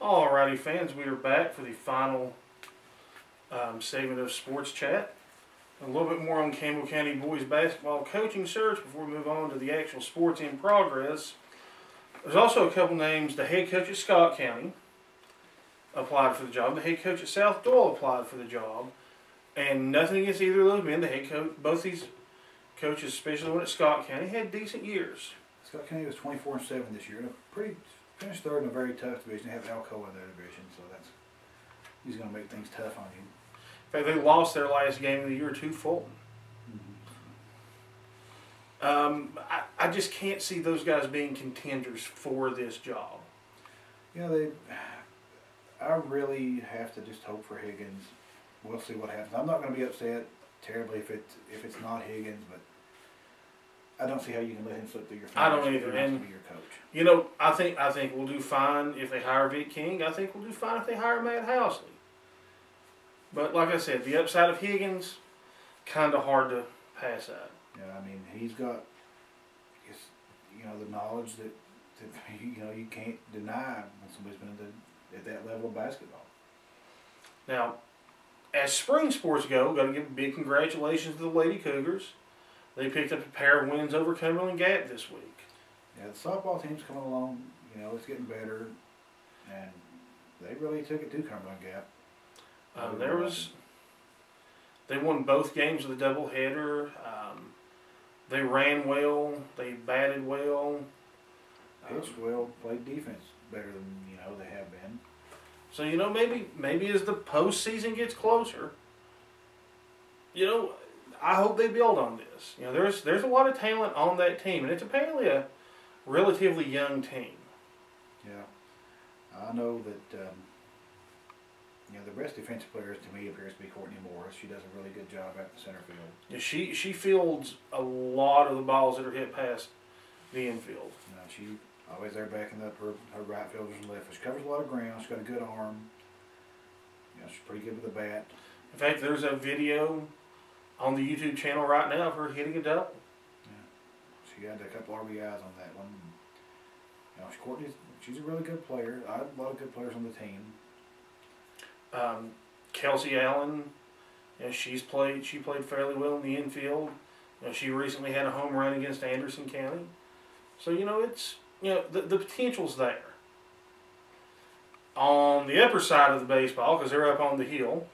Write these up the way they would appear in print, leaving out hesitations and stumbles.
Alrighty, fans, we are back for the final segment of Sports Chat. A little bit more on Campbell County boys basketball coaching search before we move on to the actual sports in progress. There's also a couple names. The head coach at Scott County applied for the job. The head coach at South Doyle applied for the job. And nothing against either of those men. The head coach, both these coaches, especially the one at Scott County, had decent years. Scott County was 24-7 this year. Finished third in a very tough division. They have Alcoa in their division, so he's going to make things tough on you. In fact, they lost their last game of the year to Fulton. I just can't see those guys being contenders for this job. You know, I really have to just hope for Higgins. We'll see what happens. I'm not going to be upset terribly if it's not Higgins, but I don't see how you can let him slip through your fingers. I don't either. And be your coach. You know, I think we'll do fine if they hire Vic King. I think we'll do fine if they hire Matt Housley. But like I said, the upside of Higgins, kind of hard to pass up. Yeah, I mean, he's got, the knowledge that you can't deny when somebody's been at that level of basketball. Now, as spring sports go, got to give big congratulations to the Lady Cougars. They picked up a pair of wins over Cumberland Gap this week. Yeah, the softball team's coming along. It's getting better, and they really took it to Cumberland Gap. They won both games of the doubleheader. They ran well. They batted well. Pitched well. Played defense better than they have been. So maybe as the postseason gets closer, I hope they build on this. There's a lot of talent on that team, and it's apparently a relatively young team. Yeah, I know that. The best defensive players to me appears to be Courtney Morris. She does a really good job at the center field. Yeah, she fields a lot of the balls that are hit past the infield. She always there backing up her right fielders and left. She covers a lot of ground. She's got a good arm. She's pretty good with the bat. In fact, there's a video on the YouTube channel right now of her hitting a double. Yeah, she had a couple RBIs on that one. She's a really good player. I have a lot of good players on the team. Kelsey Allen, she played fairly well in the infield. She recently had a home run against Anderson County. So the potential's there. On the upper side of the baseball, because they're up on the hill,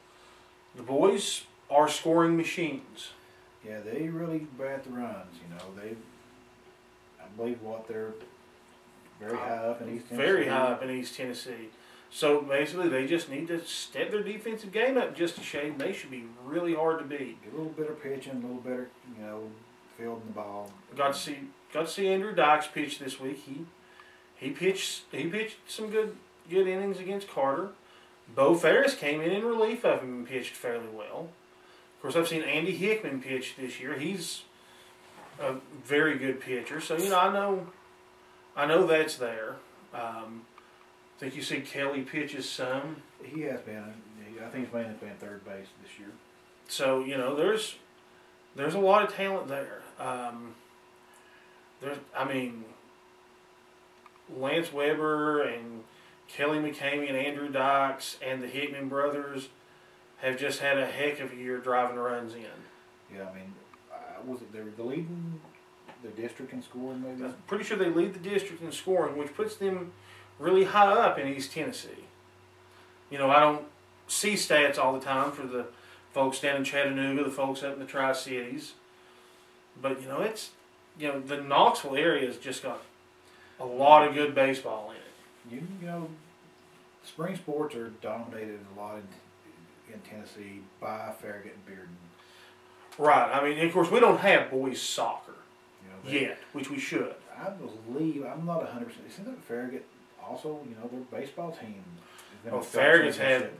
the boys are scoring machines. Yeah, they really bat the runs. I believe they're very high up in East Tennessee. Very high up in East Tennessee. So basically, they just need to step their defensive game up just a shade, and they should be really hard to beat. Get a little better pitching, a little better, fielding the ball. Got to see Andrew Dykes pitch this week. He pitched some good innings against Carter. Bo Ferris came in relief of him and pitched fairly well. Of course, I've seen Andy Hickman pitch this year. He's a very good pitcher. So I know that's there. I think you see Kelly pitches some. He has been. I think he's mainly playing third base this year. So there's a lot of talent there. Lance Weber and Kelly McCamey and Andrew Dykes and the Hickman brothers have just had a heck of a year driving runs in. Yeah, was it they were leading the district in scoring? Maybe. I'm pretty sure they lead the district in scoring, which puts them really high up in East Tennessee. I don't see stats all the time for the folks down in Chattanooga, the folks up in the Tri-Cities. But, the Knoxville area has just got a lot of good baseball in it. Spring sports are dominated a lot in Tennessee by Farragut and Bearden. Right. Of course, we don't have boys soccer yet, which we should. I believe, I'm not 100%. Isn't that Farragut also, their baseball team? Farragut's had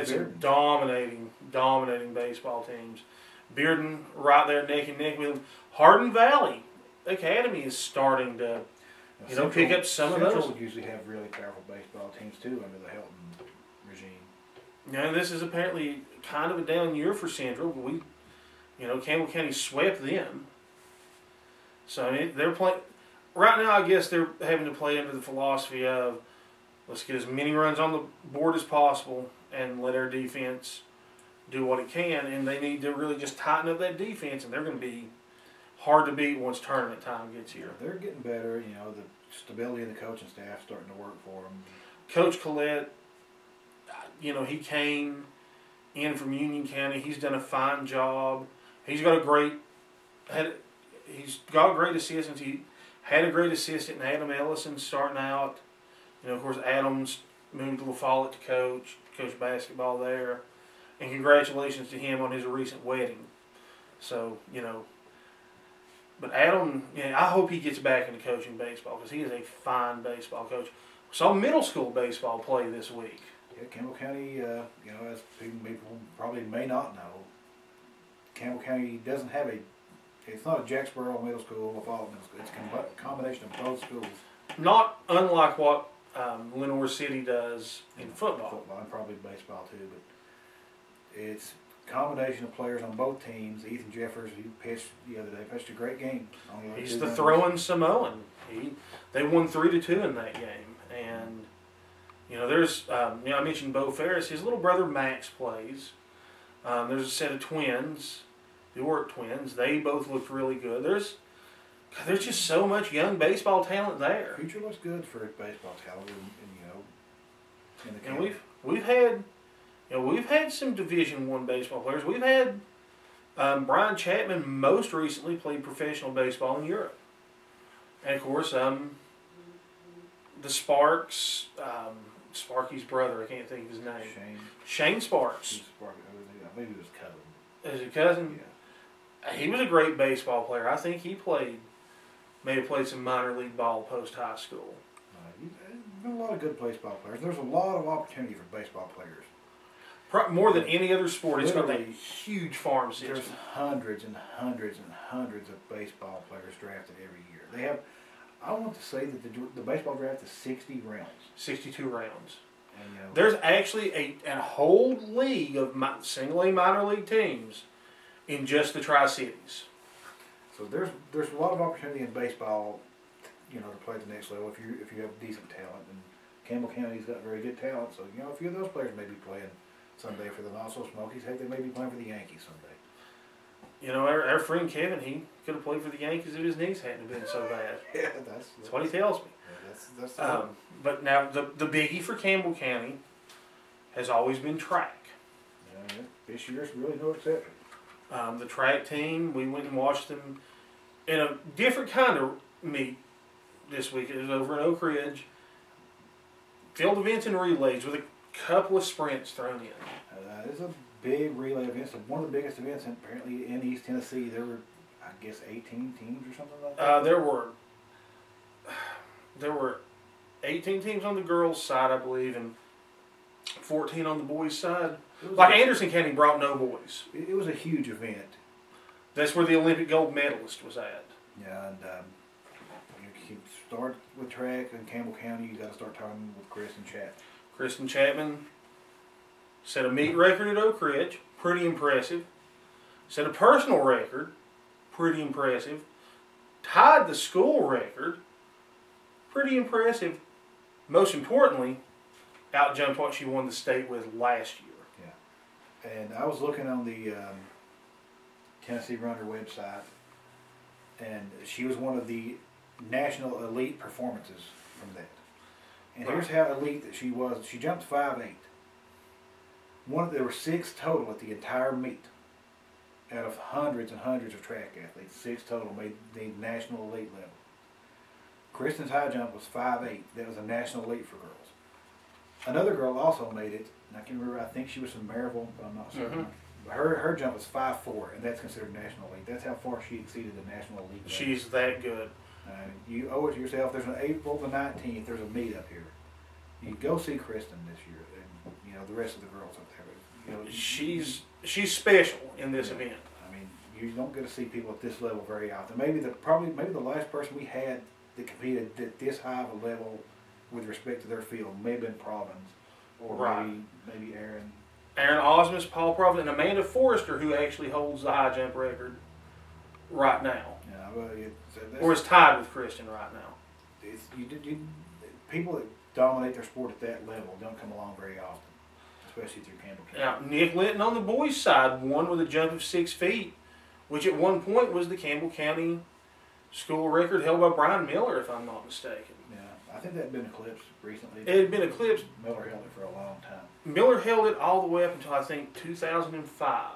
some dominating baseball teams. Bearden right there neck and neck with them. Hardin Valley Academy is starting to pick up some of those. Central would usually have really powerful baseball teams too under the Helton regime. This is apparently kind of a down year for Central. Campbell County swept them. So they're playing right now. I guess they're having to play under the philosophy of Let's get as many runs on the board as possible and let our defense do what it can. And they need to really just tighten up that defense, and they're going to be hard to beat once tournament time gets here. They're getting better. You know, the stability of the coaching staff starting to work for them. Coach Collette, you know, he came in from Union County. He's done a fine job. He's got great assistants. He had a great assistant in Adam Ellison starting out. You know, of course, Adams moved to La Follette to coach basketball there. And congratulations to him on his recent wedding. So, you know, but Adam, I hope he gets back into coaching baseball because he is a fine baseball coach. Saw middle school baseball play this week. Yeah, Campbell County, you know, as people probably may not know, Campbell County doesn't have it's not a Jacksboro middle school, La Follette middle school. It's a combination of both schools. Not unlike what Lenoir City does in football. Football and probably baseball too, but it's a combination of players on both teams. Ethan Jeffers, he pitched the other day, pitched a great game. He's the throwing Samoan. They won 3-2 in that game, and you know there's you know I mentioned Bo Ferris. His little brother Max plays. There's a set of twins, the Orrick twins. They both looked really good. There's just so much young baseball talent there. Future looks good for baseball talent, you know, in the county. And we've had some Division I baseball players. We've had Brian Chapman most recently played professional baseball in Europe, and of course the Sparks, Sparky's brother. I can't think of his name. Shane Sparks. I believe he was cousin. Is it cousin? Yeah. He was a great baseball player. I think he may have played some minor league ball post high school. There's been a lot of good baseball players. There's a lot of opportunity for baseball players. More than any other sport, it's got that huge farm system. There's hundreds and hundreds and hundreds of baseball players drafted every year. They have, I want to say that the baseball draft is 60 rounds. 62 rounds. And, you know, there's actually a whole league of single A minor league teams in just the Tri-Cities. So there's a lot of opportunity in baseball, you know, to play at the next level if you have decent talent. And Campbell County's got very good talent, so you know a few of those players may be playing someday for the Nassau Smokies. Heck, they may be playing for the Yankees someday. You know, our friend Kevin, he could have played for the Yankees if his knees hadn't been so bad. Yeah, that's what he tells me. Yeah, but now the biggie for Campbell County has always been track. Yeah, this year's really no exception. The track team, we went and watched them in a different kind of meet this week. It was over in Oak Ridge. Field events and relays with a couple of sprints thrown in. It's a big relay event. It's one of the biggest events apparently in East Tennessee. There were, I guess, 18 teams or something like that. There were 18 teams on the girls' side, I believe, and 14 on the boys' side. Like Anderson County brought no boys. It was a huge event. That's where the Olympic gold medalist was at. Yeah, and you start with track in Campbell County. You got to start talking with Kristen Chapman. Kristen Chapman set a meet record at Oak Ridge, pretty impressive. Set a personal record, pretty impressive. Tied the school record, pretty impressive. Most importantly, outjumped what she won the state with last year. Yeah, and I was looking on the Tennessee Runner website, and she was one of the national elite performances from that. And here's how elite that she was. She jumped 5'8". There were 6 total at the entire meet. Out of hundreds and hundreds of track athletes, 6 total made the national elite level. Kristen's high jump was 5'8". That was a national elite for girls. Another girl also made it, and I can remember, I think she was from Maryville, but I'm not certain. Mm-hmm. Her jump was 5'4", and that's considered national elite. That's how far she exceeded the national elite level. She's that good. You owe it to yourself. There's an April the 19th. There's a meet up here. You go see Kristen this year, and you know the rest of the girls up there. You know, she's special in this event. I mean, you don't get to see people at this level very often. Maybe the last person we had that competed at this high of a level with respect to their field may have been Providence, or maybe Aaron. Aaron Osmus, Paul Providence, and Amanda Forrester, who actually holds the high jump record right now. Yeah, well, or is tied with Kristen right now. People that dominate their sport at that level don't come along very often, especially through Campbell County. Now, Nick Litton on the boys' side won with a jump of 6 feet, which at one point was the Campbell County school record held by Brian Miller, if I'm not mistaken. Yeah, I think that had been eclipsed recently. It had been eclipsed. Miller held it for a long time. Miller held it all the way up until, I think, 2005,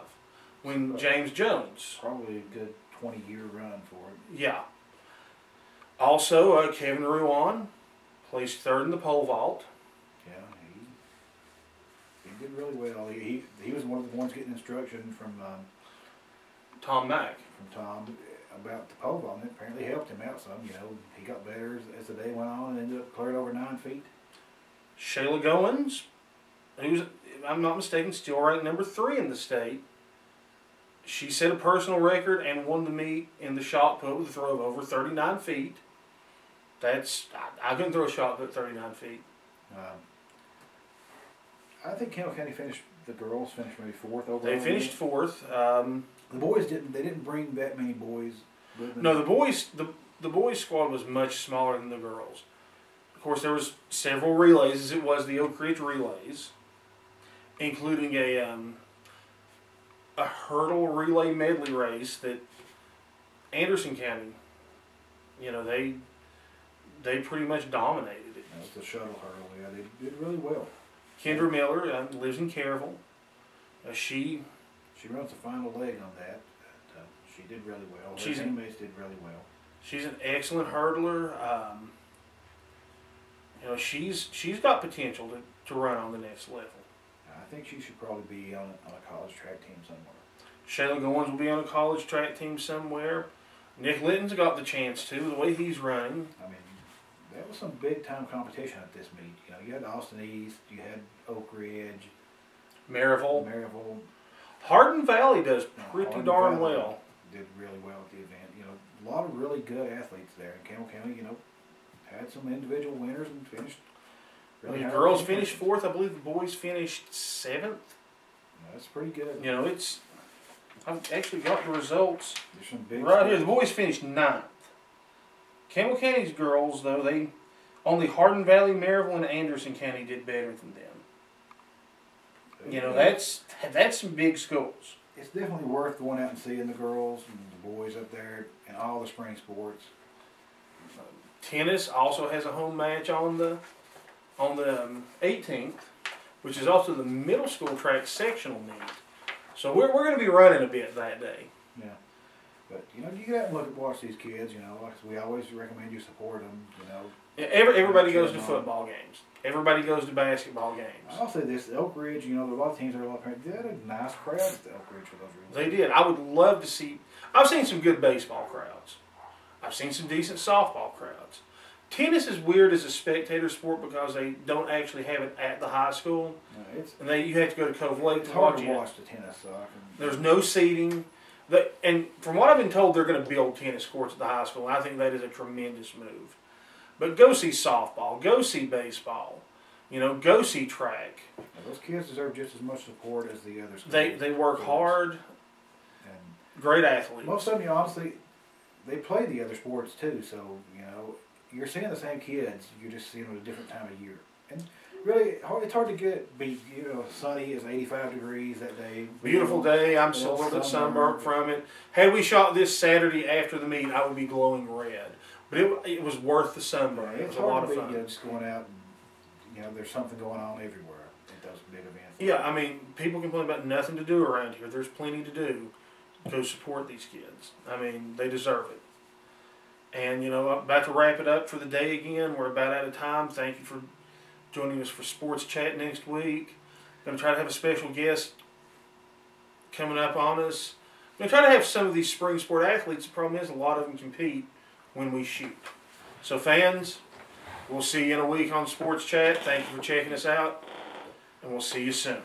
when James Jones. Probably a good 20-year run for it. Yeah. Also, Kevin Ruan placed third in the pole vault. Yeah, he did really well. He was one of the ones getting instruction from Tom Mack. Tom about the pole vault, and it apparently helped him out some. You know, he got better as the day went on and ended up clearing over 9 feet. Shayla Goins, who's, if I'm not mistaken, still ranked number 3 in the state. She set a personal record and won the meet in the shot put with a throw of over 39 feet. I couldn't throw a shot put 39 feet. I think Campbell County the girls finished maybe 4th overall. They finished 4th. The boys didn't bring that many boys with them. No, the boys squad was much smaller than the girls. Of course, there was several relays, as it was the Oak Ridge relays, including a hurdle relay medley race that Anderson County, you know, they pretty much dominated it. That's the shuttle hurdle. Yeah, they did really well. Kendra Miller lives in Caryville. She runs the final leg on that. She did really well. Her teammates did really well. She's an excellent hurdler. You know, she's got potential to run on the next level. I think she should probably be on a college track team somewhere. Shayla Goins will be on a college track team somewhere. Nick Litton's got the chance to, the way he's running. I mean, that was some big time competition at this meet. You know, you had Austin East, you had Oak Ridge, Maryville. Hardin Valley does pretty darn well. Did really well at the event. You know, a lot of really good athletes there. And Campbell County, you know, had some individual winners and finished really high. The girls finished 4th. I believe the boys finished 7th. That's pretty good. You know, I've actually got the results There's some big right here. The boys finished 9th. Campbell County's girls, though, only Hardin Valley, Maryville, and Anderson County did better than them. You know, that's some big schools. It's definitely worth going out and seeing the girls and the boys up there and all the spring sports. Tennis also has a home match on the 18th, which is also the middle school track sectional meet. So we're going to be running a bit that day. Yeah. But, you know, you get out and watch these kids, you know, like we always recommend you support them, you know. Everybody goes to football games. Everybody goes to basketball games. I'll say this, the Oak Ridge, you know, there are a lot of teams that are up here. They had a nice crowd at the Oak Ridge for those reasons. They did. I would love to see, I've seen some good baseball crowds. I've seen some decent softball crowds. Tennis is weird as a spectator sport because they don't actually have it at the high school. No, you have to go to Cove Lake to watch watch it. It's hard to watch the tennis, so There's no seating. And from what I've been told, they're going to build tennis courts at the high school. And I think that is a tremendous move. But go see softball. Go see baseball. You know, go see track. Yeah, those kids deserve just as much support as the other schools. They work hard. And great athletes. Most of them, you know, honestly, they play the other sports too. So, you know, you're seeing the same kids. You're just seeing them at a different time of year. And really, it's hard to beat. You know, sunny is 85 degrees that day. Beautiful day. I'm still a little bit sunburnt from it. Had we shot this Saturday after the meet, I would be glowing red. But it was worth the sunburn. It was a lot of fun. Just going out, and, you know, there's something going on everywhere at those big events. Yeah, I mean, people complain about nothing to do around here. There's plenty to do. Go support these kids. I mean, they deserve it. And, you know, I'm about to wrap it up for the day again. We're about out of time. Thank you for joining us for Sports Chat next week. Going to try to have a special guest coming up on us. Going to try to have some of these spring sport athletes. The problem is a lot of them compete when we shoot. So fans, we'll see you in a week on Sports Chat. Thank you for checking us out, and we'll see you soon.